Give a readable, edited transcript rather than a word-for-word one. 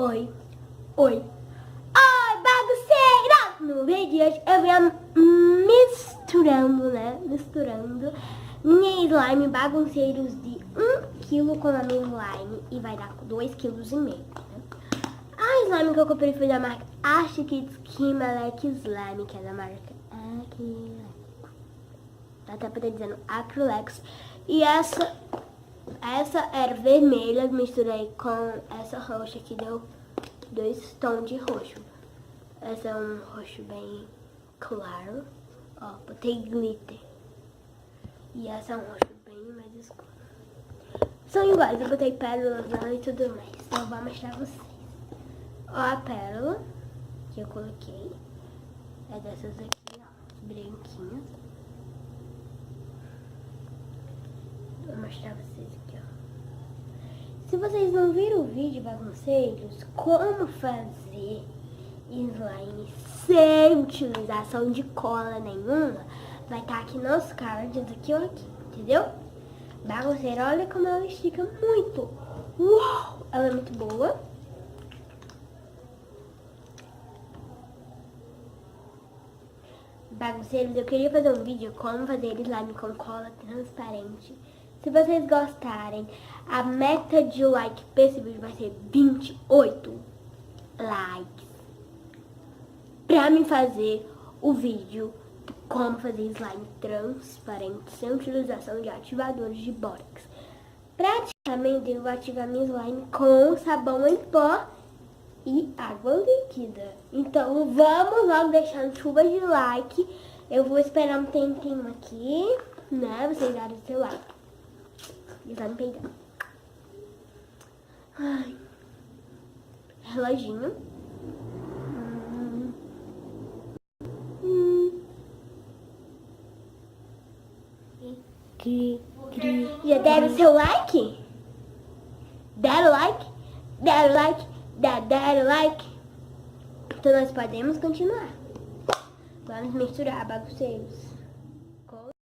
Oi, oi, bagunceira! No vídeo de hoje eu venho misturando minha slime bagunceiros de 1 kg com a minha slime e vai dar 2,5 kg, né? A slime que eu comprei foi da marca Acho que Skimalek Slime, que é da marca Acrylex. Até pra dizendo Acrylex. E essa era vermelha, misturei com essa roxa que deu 2 tons de roxo. Essa é um roxo bem claro. Ó, botei glitter. E essa é um roxo bem mais escuro. São iguais, eu botei pérolas lá e tudo mais. Então eu vou mostrar pra vocês. Ó, a pérola que eu coloquei é dessas aqui, ó, branquinhas. Vou mostrar pra vocês aqui, ó. Se vocês não viram o vídeo, bagunceiros, como fazer slime sem utilização de cola nenhuma, vai estar aqui nos cards, aqui ou aqui, entendeu? Bagunceira, olha como ela estica muito. Uau! Ela é muito boa. Bagunceiros, eu queria fazer um vídeo como fazer slime com cola transparente. Se vocês gostarem, a meta de like pra esse vídeo vai ser 28 likes. Pra mim fazer o vídeo de como fazer slime transparente sem utilização de ativadores de bórax. Praticamente eu vou ativar minha slime com sabão em pó e água líquida. Então vamos logo deixando chuva de like. Eu vou esperar um tempinho aqui, né? Vocês darem seu like. E vai me peidando. Ai. Reloginho. Já deram seu like? Deram like? Deram like? Deram like? Então nós podemos continuar. Vamos misturar, bagunceiros.